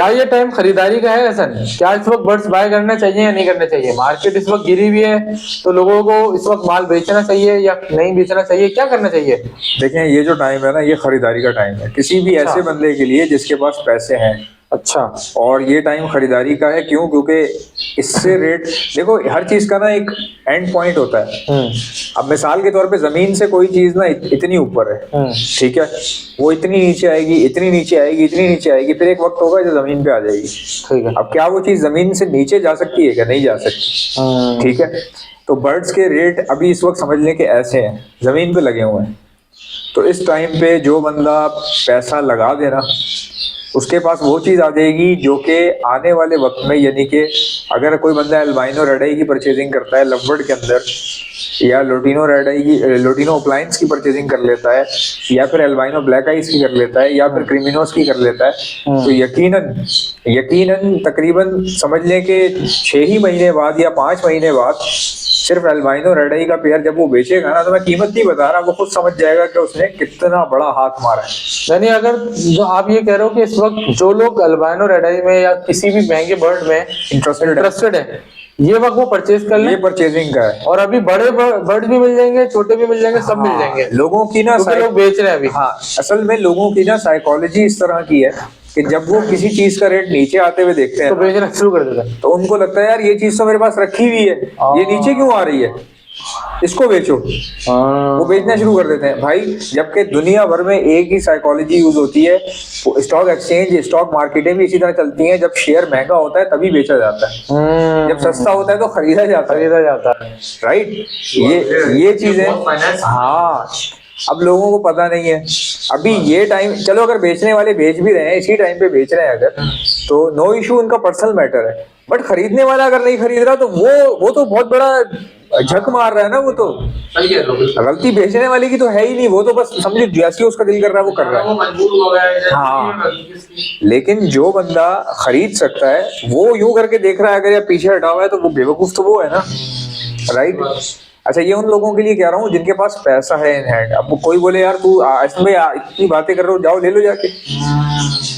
क्या ये टाइम खरीदारी का है हसन? क्या इस वक्त बर्ड्स बाय करना चाहिए या नहीं करना चाहिए? मार्केट इस वक्त गिरी हुई है, तो लोगों को इस वक्त माल बेचना चाहिए या नहीं बेचना चाहिए, क्या करना चाहिए? देखें, ये जो टाइम है ना, ये खरीदारी का टाइम है किसी भी अच्छा। ऐसे बंदे के लिए जिसके पास पैसे हैं। अच्छा। और ये टाइम खरीदारी का है, क्यों? क्योंकि इससे रेट, देखो हर चीज का ना एक एंड पॉइंट होता है। अब मिसाल के तौर पे जमीन से कोई चीज ना इतनी ऊपर है, ठीक है, वो इतनी नीचे आएगी, इतनी नीचे आएगी, इतनी नीचे आएगी, फिर एक वक्त होगा जो जमीन पे आ जाएगी। ठीक है। अब क्या वो चीज जमीन से नीचे जा सकती है? क्या नहीं जा सकती? ठीक है। तो बर्ड्स के रेट अभी इस वक्त समझ लें कि ऐसे हैं, जमीन पे लगे हुए हैं। तो इस टाइम पे जो बंदा पैसा लगा देना, उसके पास वो चीज आ जाएगी जो कि आने वाले वक्त में, यानी कि अगर कोई बंदा एल्बाइनो रेड आई की परचेजिंग करता है लवबर्ड के अंदर, या लोटिनो रेड आई की, लोटिनो अप्लायंस की परचेजिंग कर लेता है, या फिर एल्बाइनो ब्लैक आइस की कर लेता है, या फिर क्रिमिनोस की कर लेता है, तो यकीनन यकीनन तकरीबन समझ लें कि 6 ही महीने बाद या 5 महीने बाद सिर्फ एल्बाइनो रेड आई का पेयर जब वो बेचेगा ना, तो मैं कीमत नहीं बता रहा, वो खुद समझ जाएगा कि उसने कितना बड़ा हाथ मारा है। यानी अगर जो आप ये कह रहे हो कि इस वक्त जो लोग अल्बाइनो रेड आई में या किसी भी महंगे बर्ड में इंटरेस्टेड है, ये वक्त वो परचेज कर लें। ये परचेजिंग का है। और अभी बड़े बर्ड भी मिल जाएंगे, छोटे भी मिल जाएंगे, सब मिल जाएंगे। लोगों की ना क्योंकि लोग बेच रहे हैं अभी। हाँ, असल में लोगों की ना साइकोलॉजी इस तरह की है कि जब वो किसी चीज का रेट नीचे आते हुए देखते हैं तो बेचना शुरू कर देते हैं। तो उनको लगता है यार ये चीज तो मेरे पास रखी हुई है, ये नीचे क्यों आ रही है, इसको बेचो। वो बेचना शुरू कर देते हैं भाई। जबकि दुनिया भर में एक ही साइकोलॉजी यूज होती है, स्टॉक एक्सचेंज, स्टॉक मार्केटें भी इसी तरह चलती हैं। जब शेयर महंगा होता है तभी बेचा जाता है, जब सस्ता होता है तो खरीदा जाता है। राइट, ये चीजें, हाँ, अब लोगों को पता नहीं है। अभी ये टाइम, चलो अगर बेचने वाले बेच भी रहे हैं, इसी टाइम पे बेच रहे हैं अगर, तो नो इशू, उनका पर्सनल मैटर है। बट खरीदने वाला अगर नहीं खरीद रहा तो वो तो बहुत बड़ा झक मार रहा है ना। वो तो गलती बेचने वाले की तो है ही नहीं, वो तो बस समझो जैसे उसका दिल कर रहा है वो कर रहा है, मजबूर हो गया है। हाँ। लेकिन जो बंदा खरीद सकता है वो यूं करके देख रहा है, अगर या पीछे हटा हुआ है तो वो बेवकूफ तो वो है ना। राइट। अच्छा, ये उन लोगों के लिए कह रहा हूँ जिनके पास पैसा है इन हैंड। अब कोई बोले यार तू इसमें इतनी बातें कर रहे हो, जाओ ले लो जाके।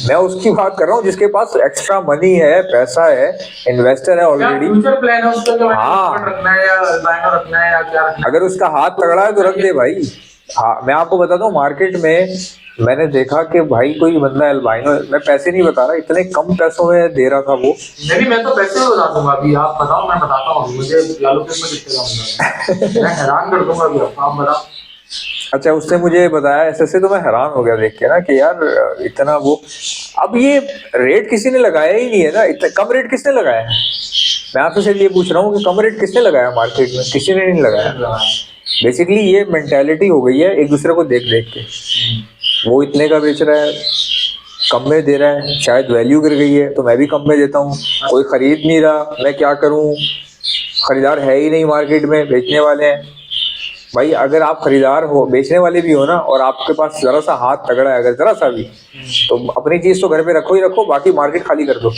मैं उसकी बात कर रहा हूँ जिसके पास एक्स्ट्रा मनी है, पैसा है, इन्वेस्टर है ऑलरेडी। फ्यूचर प्लान है उसका, हाँ, रखना है या अल्बाइनो रखना है या क्या रखना है। अगर उसका हाथ तगड़ा है तो रख दे भाई। हाँ, मैं आपको बताता हूँ, मार्केट में मैंने देखा कि भाई कोई बंदा एल्बाइनो, मैं पैसे नहीं बता रहा, इतने कम पैसों में दे रहा था वो। नहीं, मैं तो पैसे बता दूंगा अभी, आप बताओ, मैं बताता हूँ। मुझे लालू में कितने का मिला, मैं हैरान कर दूंगा अभी, आप बताओ। अच्छा, उसने मुझे बताया ऐसे, तो मैं हैरान हो गया देख के ना कि यार इतना वो। अब ये रेट किसी ने लगाया ही नहीं है ना, इतना कम रेट किसने लगाया है? मैं आपसे सिर्फ ये पूछ रहा हूँ कि कम रेट किसने लगाया मार्केट में? किसी ने नहीं लगाया। बेसिकली ये मेंटालिटी हो गई है एक दूसरे को देख देख के। वो इतने का बेच रहा है, कम में दे रहा है, शायद वैल्यू गिर गई है तो मैं भी कम में देता हूँ। कोई खरीद नहीं रहा, मैं क्या करूँ? खरीदार है ही नहीं मार्केट में, बेचने वाले हैं। भाई अगर आप खरीदार हो, बेचने वाले भी हो ना, और आपके पास जरा सा हाथ तगड़ा है, अगर जरा सा भी, तो अपनी चीज तो घर पे रखो ही रखो, बाकी मार्केट खाली कर दो।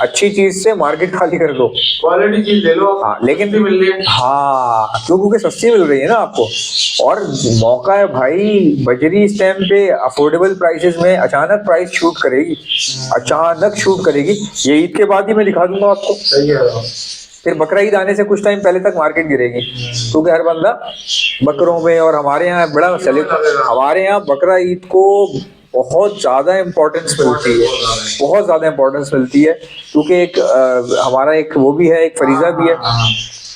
अच्छी चीज से मार्केट खाली कर दो, क्वालिटी चीज ले लो। हाँ, लेकिन भी मिल रही है। हाँ, क्योंकि सस्ती मिल रही है ना आपको। और मौका है भाई, बजरी इस टाइम पे अफोर्डेबल प्राइसेस में अचानक प्राइस शूट करेगी, अचानक शूट करेगी। ये ईद के बाद ही मैं दिखा दूंगा आपको। सही है। फिर बकरा ईद आने से कुछ टाइम पहले तक मार्केट गिरेगी, क्योंकि हर बंदा बकरों में, और हमारे यहाँ बड़ा चले, हमारे यहाँ बकरा ईद को बहुत ज्यादा इम्पोर्टेंस मिलती है, बहुत ज्यादा इम्पोर्टेंस मिलती है, क्योंकि एक हमारा एक वो भी है, एक फरीजा भी है,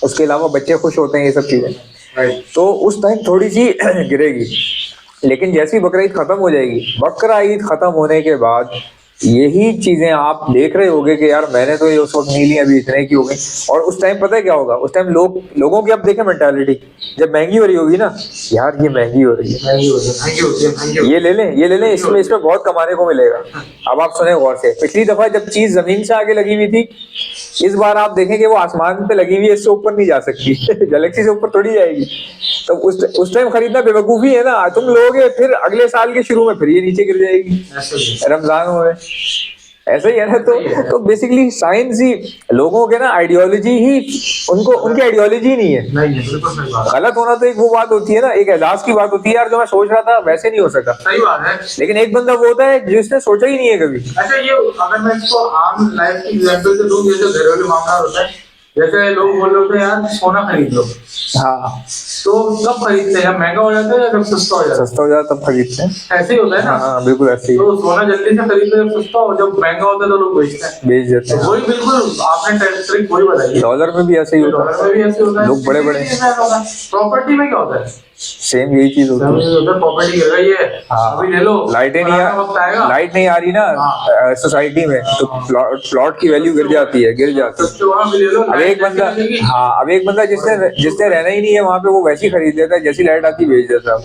उसके अलावा बच्चे खुश होते हैं, ये सब चीजें। तो उस टाइम थोड़ी सी गिरेगी, लेकिन जैसी बकरा ईद खत्म हो जाएगी, बकरा ईद खत्म होने के बाद यही चीजें आप देख रहे होगे कि यार मैंने तो ये उस वक्त नहीं ली, अभी इतने की हो गई। और उस टाइम पता है क्या होगा? उस टाइम लोगों की, अब देखें मेंटालिटी, जब महंगी हो रही होगी ना, यार ये महंगी हो रही है, ये ले लें, इसमें बहुत कमाने को मिलेगा। अब आप सुने गौर से, पिछली दफा जब चीज जमीन से आगे लगी हुई थी, इस बार आप देखेंगे वो आसमान पे लगी हुई है, इससे ऊपर नहीं जा सकती गैलेक्सी से ऊपर थोड़ी जाएगी। तो उस टाइम खरीदना बेवकूफी है ना। तुम लोगे फिर अगले साल के शुरू में फिर ये नीचे गिर जाएगी, रमजान में। ऐसा ही है ना। तो बेसिकली साइंस ही लोगों के ना आइडियोलॉजी ही उनकी आइडियोलॉजी नहीं है। नहीं है, बिल्कुल सही बात। गलत होना तो एक वो बात होती है ना, एक एहसास की बात होती है यार, जो मैं सोच रहा था वैसे नहीं हो सका। सही बात है। लेकिन एक बंदा वो होता है जिसने सोचा ही नहीं है कभी। अच्छा, ये अगर मैं इसको आम लाइफ की एग्जांपल से दूं, जैसे घरेलू मामला होता है, जैसे लोग बोल रहे होते हैं यार सोना खरीद लो, हाँ, तो कब खरीदते हैं? जब महंगा हो जाता है या जब सस्ता हो जाता सस्ता हो जाता तब खरीदते हैं। है? ऐसे ही होता है ना। हाँ, बिल्कुल ऐसे ही तो सोना जल्दी से खरीदते हैं जब सस्ता हो, जब महंगा होता है तो लोग बेचते हैं, बेच देते हैं। वही बिल्कुल आपने ट्रिक वही बताई। डॉलर में भी ऐसे ही होता डॉलर में भी ऐसे होता है, लोग बड़े-बड़े प्रॉपर्टी में क्या होता है? सेम यही चीज होती है। प्रॉपर्टी गिर गई है, हाँ। अभी ले लो, लाइटें वक्त आएगा, लाइट नहीं आ रही ना सोसाइटी में, तो प्लॉट की वैल्यू गिर जाती है। सस्ते वहाँ भी ले लो। अब एक बंदा जिसने रहना ही नहीं है वहां पे, वो वैसे ही खरीद लेता है, जैसी लाइट आती बेच देता है।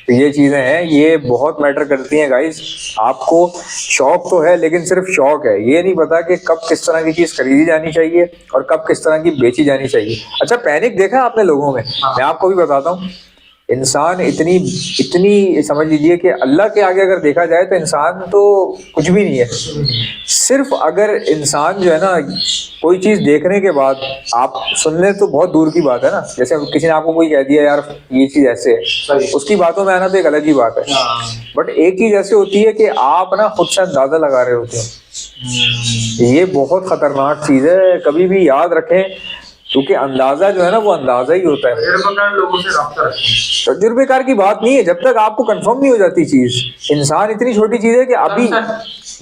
तो ये चीजें हैं, ये बहुत मैटर करती हैं गाइस। आपको शौक तो है, लेकिन सिर्फ शौक है, ये नहीं पता कि कब किस तरह की चीज खरीदी जानी चाहिए और कब किस तरह की बेची जानी चाहिए। अच्छा, पैनिक देखा है आपने लोगों में? मैं आपको भी बताता हूँ, इंसान इतनी समझ लीजिए कि अल्लाह के आगे अगर देखा जाए तो इंसान तो कुछ भी नहीं है। सिर्फ अगर इंसान जो है ना, कोई चीज देखने के बाद, आप सुनने तो बहुत दूर की बात है ना, जैसे किसी ने आपको कोई कह दिया यार ये चीज ऐसे है, उसकी बातों में आना तो एक अलग ही बात है। बट एक चीज ऐसी होती है कि आप ना खुद से अंदाजा लगा रहे होते हो। ये बहुत खतरनाक चीज है, कभी भी याद रखें, क्योंकि अंदाजा जो है ना, वो अंदाजा ही होता है। लोगों से रब्ता रखें। तजुर्बेकार की बात नहीं है, जब तक आपको कंफर्म नहीं हो जाती चीज। इंसान इतनी छोटी चीज है कि अभी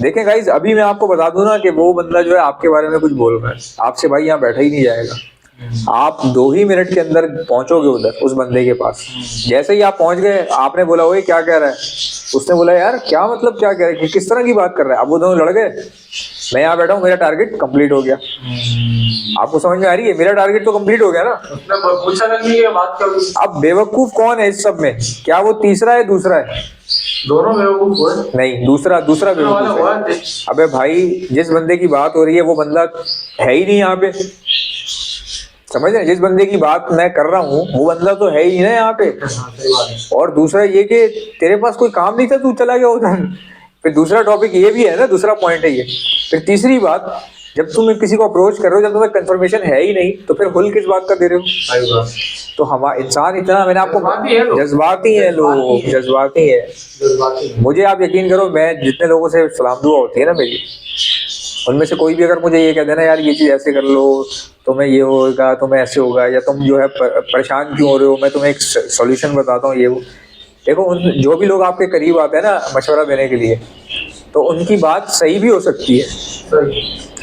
देखें गाइस, अभी मैं आपको बता दूं ना कि वो बंदा जो है आपके बारे में कुछ बोल रहा है, आपसे भाई यहाँ बैठा ही नहीं जाएगा। आप 2 ही मिनट के अंदर पहुंचोगे उधर उस बंदे के पास। जैसे ही आप पहुंच गए, आपने बोला ओए क्या कह रहा है, उसने बोला यार क्या मतलब क्या कह रहा है, किस तरह की बात कर रहा है। अब वो दोनों लड़ गए, मैं यहाँ बैठा हूँ, मेरा टारगेट कंप्लीट हो गया। आपको समझ में आ रही है? मेरा टारगेट तो कंप्लीट हो गया ना। पूछा नहीं है बात कर। अब बेवकूफ कौन है इस सब में? क्या वो तीसरा है, दूसरा है? दोनों बेवकूफ हुए। नहीं, दूसरा बेवकूफ है। अबे भाई, जिस बंदे की बात हो रही है वो बंदा है ही नहीं यहाँ पे, समझ रहे? जिस बंदे की बात मैं कर रहा हूँ वो बंदा तो है ही ना यहाँ पे। और दूसरा ये कि तेरे पास कोई काम नहीं था, तू चला गया उधर। फिर दूसरा टॉपिक ये भी है ना, दूसरा पॉइंट है ये। फिर तीसरी बात, जब तुम किसी को अप्रोच कर रहे हो, जब तुम्हें कंफर्मेशन है ही नहीं, तो फिर हुल किस बात का दे रहे हो? तो हमारा इंसान इतना, मैंने आपको, जज्बाती है लोग, जज्बाती है। मुझे आप यकीन करो, मैं जितने लोगों से सलाम दुआ होती है ना मेरी, उनमें से कोई भी अगर मुझे ये कह देना यार ये चीज ऐसे कर लो, तुम्हें ये होगा, तुम्हें ऐसे होगा, या तुम जो है परेशान क्यों हो रहे हो, मैं तुम्हें एक सॉल्यूशन बताता हूँ, ये वो। देखो, उन जो भी लोग आपके करीब आते हैं ना मशवरा देने के लिए, तो उनकी बात सही भी हो सकती है,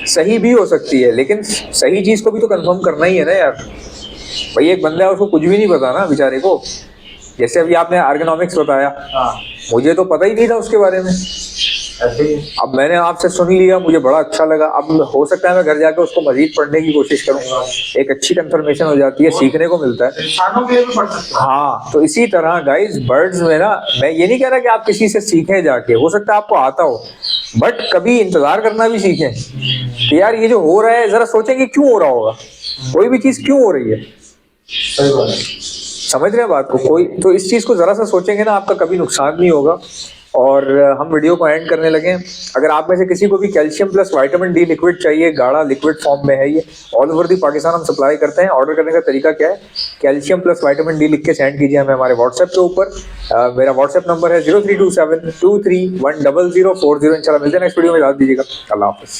सही भी हो सकती है, लेकिन सही चीज को भी तो कंफर्म करना ही है ना यार। भाई एक बंदा है, उसको कुछ भी नहीं पता ना बेचारे को। जैसे अभी आपने आर्गेनॉमिक्स बताया, मुझे तो पता ही नहीं था उसके बारे में। अब मैंने आपसे सुन लिया, मुझे बड़ा अच्छा लगा। अब हो सकता है मैं घर जाकर उसको मजीद पढ़ने की कोशिश करूँ, एक अच्छी कंफर्मेशन हो जाती है, सीखने को मिलता है। इंसानों के लिए भी पढ़ सकते हैं। हाँ, तो इसी तरह गाइस, बर्ड्स में ना, मैं ये नहीं कह रहा कि आप किसी से सीखें जाके, हो सकता है आपको आता हो, बट कभी इंतजार करना भी सीखें कि यार ये जो हो रहा है, जरा सोचें कि क्यों हो रहा होगा, कोई भी चीज क्यों हो रही है। सही बात है। समझ रहे हैं बात को? कोई तो इस चीज को जरा सा सोचेंगे ना, आपका कभी नुकसान नहीं होगा। और हम वीडियो को एंड करने लगे। अगर आप में से किसी को भी calcium plus vitamin D liquid चाहिए, गाढ़ा लिक्विड फॉर्म में है, ये ऑल ओवर दी पाकिस्तान हम सप्लाई करते हैं। ऑर्डर करने का तरीका क्या है? कैल्शियम प्लस विटामिन डी लिख के सेंड कीजिए हमें हमारे व्हाट्सएप के ऊपर। मेरा व्हाट्सएप नंबर है 0327231040। इंशाल्लाह मिलते हैं नेक्स्ट वीडियो में। याद दीजिएगा। अल्लाह हाफिज़।